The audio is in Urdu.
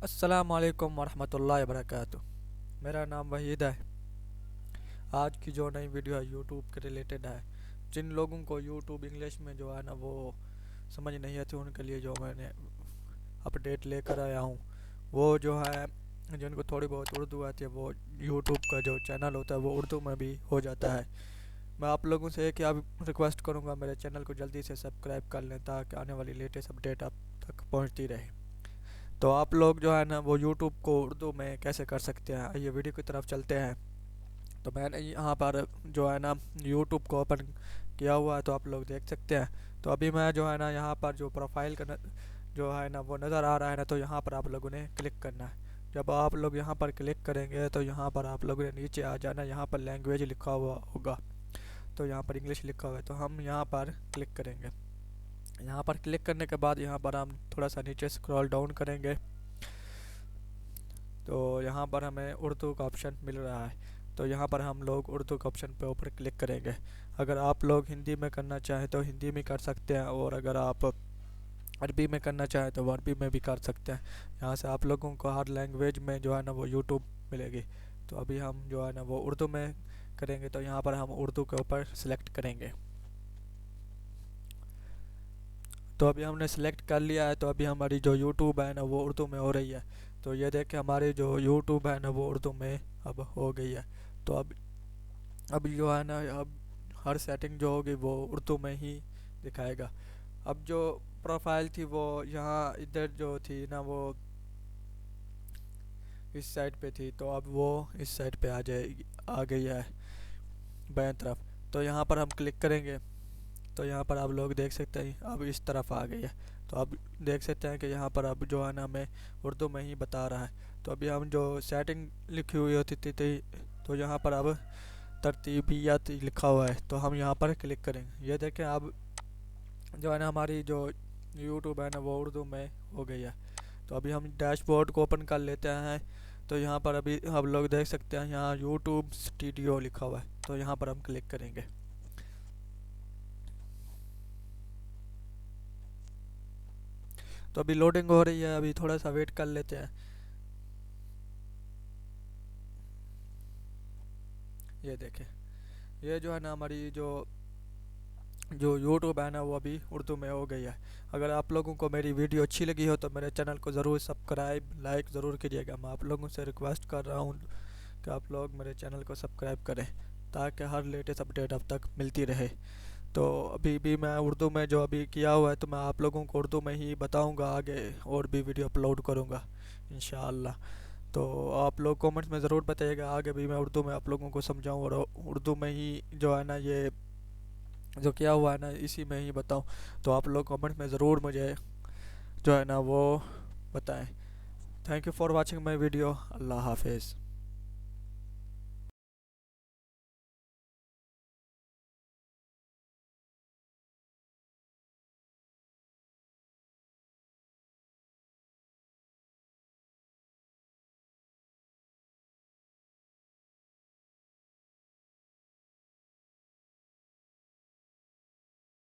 السلام علیکم ورحمۃ اللہ وبرکاتہ۔ میرا نام وحید ہے۔ آج کی جو نئی ویڈیو ہے یوٹیوب کے ریلیٹڈ ہے۔ جن لوگوں کو یوٹیوب انگلش میں جو ہے نا وہ سمجھ نہیں آتی ان کے لیے جو میں نے اپڈیٹ لے کر آیا ہوں، وہ جو ہے جن کو تھوڑی بہت اردو آتی ہے وہ یوٹیوب کا جو چینل ہوتا ہے وہ اردو میں بھی ہو جاتا ہے۔ میں آپ لوگوں سے ایک ریکویسٹ کروں گا، میرے چینل کو جلدی سے سبسکرائب کر لیں تاکہ آنے والی لیٹسٹ اپڈیٹ آپ تک پہنچتی رہے۔ تو آپ لوگ جو ہے نا وہ یوٹیوب کو اردو میں کیسے کر سکتے ہیں، یہ ویڈیو کی طرف چلتے ہیں۔ تو میں نے یہاں پر جو ہے نا یوٹیوب کو اوپن کیا ہوا ہے، تو آپ لوگ دیکھ سکتے ہیں۔ تو ابھی میں جو ہے نا یہاں پر جو پروفائل کا جو ہے نا وہ نظر آ رہا ہے نا، تو یہاں پر آپ لوگوں نے کلک کرنا ہے۔ جب آپ لوگ یہاں پر کلک کریں گے تو یہاں پر آپ لوگوں نے نیچے آ جانا، یہاں پر لینگویج لکھا ہوا ہوگا، تو یہاں پر انگلش لکھا ہوا ہے، تو ہم یہاں پر کلک کریں گے۔ یہاں پر کلک کرنے کے بعد یہاں پر ہم تھوڑا سا نیچے سکرول ڈاؤن کریں گے، تو یہاں پر ہمیں اردو کا آپشن مل رہا ہے، تو یہاں پر ہم لوگ اردو کا آپشن پہ اوپر کلک کریں گے۔ اگر آپ لوگ ہندی میں کرنا چاہیں تو ہندی میں کر سکتے ہیں، اور اگر آپ عربی میں کرنا چاہیں تو وہ عربی میں بھی کر سکتے ہیں۔ یہاں سے آپ لوگوں کو ہر لینگویج میں جو ہے نا وہ یوٹیوب ملے گی۔ تو ابھی ہم جو ہے نا وہ اردو میں کریں گے، تو یہاں پر ہم اردو کے اوپر سلیکٹ کریں گے۔ تو ابھی ہم نے سلیکٹ کر لیا ہے، تو ابھی ہماری جو یوٹیوب ہے نا وہ اردو میں ہو رہی ہے۔ تو یہ دیکھیں ہماری جو یوٹیوب ہے نا وہ اردو میں اب ہو گئی ہے۔ تو اب جو ہے نا اب ہر سیٹنگ جو ہوگی وہ اردو میں ہی دکھائے گا۔ اب جو پروفائل تھی وہ یہاں ادھر جو تھی نا وہ اس سائڈ پہ تھی، تو اب وہ اس سائڈ پہ آ گئی ہے بائیں طرف۔ تو یہاں پر ہم کلک کریں گے، تو یہاں پر آپ لوگ دیکھ سکتے ہیں اب اس طرف آ گئی ہے۔ تو اب دیکھ سکتے ہیں کہ یہاں پر اب جو ہے نا ہمیں اردو میں ہی بتا رہا ہے۔ تو ابھی ہم جو سیٹنگ لکھی ہوئی ہوتی تھی تو یہاں پر اب ترتیبیات لکھا ہوا ہے، تو ہم یہاں پر کلک کریں گے۔ یہ دیکھیں اب جو ہے نا ہماری جو یوٹیوب ہے نا وہ اردو میں ہو گئی ہے۔ تو ابھی ہم ڈیش بورڈ کو اوپن کر لیتے ہیں، تو یہاں پر ابھی ہم لوگ دیکھ سکتے ہیں یہاں یوٹیوب اسٹوڈیو لکھا ہوا ہے، تو یہاں پر ہم کلک کریں گے۔ تو ابھی لوڈنگ ہو رہی ہے، ابھی تھوڑا سا ویٹ کر لیتے ہیں۔ یہ دیکھیں یہ جو ہے نا ہماری جو یوٹیوب ہے نا وہ ابھی اردو میں ہو گئی ہے۔ اگر آپ لوگوں کو میری ویڈیو اچھی لگی ہو تو میرے چینل کو ضرور سبسکرائب لائک ضرور کیجیے گا۔ میں آپ لوگوں سے ریکویسٹ کر رہا ہوں کہ آپ لوگ میرے چینل کو سبسکرائب کریں تاکہ ہر لیٹسٹ اپڈیٹ اب تک ملتی رہے۔ تو ابھی بھی میں اردو میں جو ابھی کیا ہوا ہے تو میں آپ لوگوں کو اردو میں ہی بتاؤں گا، آگے اور بھی ویڈیو اپلوڈ کروں گا انشاءاللہ۔ تو آپ لوگ کومنٹس میں ضرور بتائیے گا، آگے بھی میں اردو میں آپ لوگوں کو سمجھاؤں اور اردو میں ہی جو ہے نا یہ جو کیا ہوا ہے نا اسی میں ہی بتاؤں۔ تو آپ لوگ کومنٹ میں ضرور مجھے جو ہے نا وہ بتائیں۔ Thank you for watching my video. اللہ حافظ۔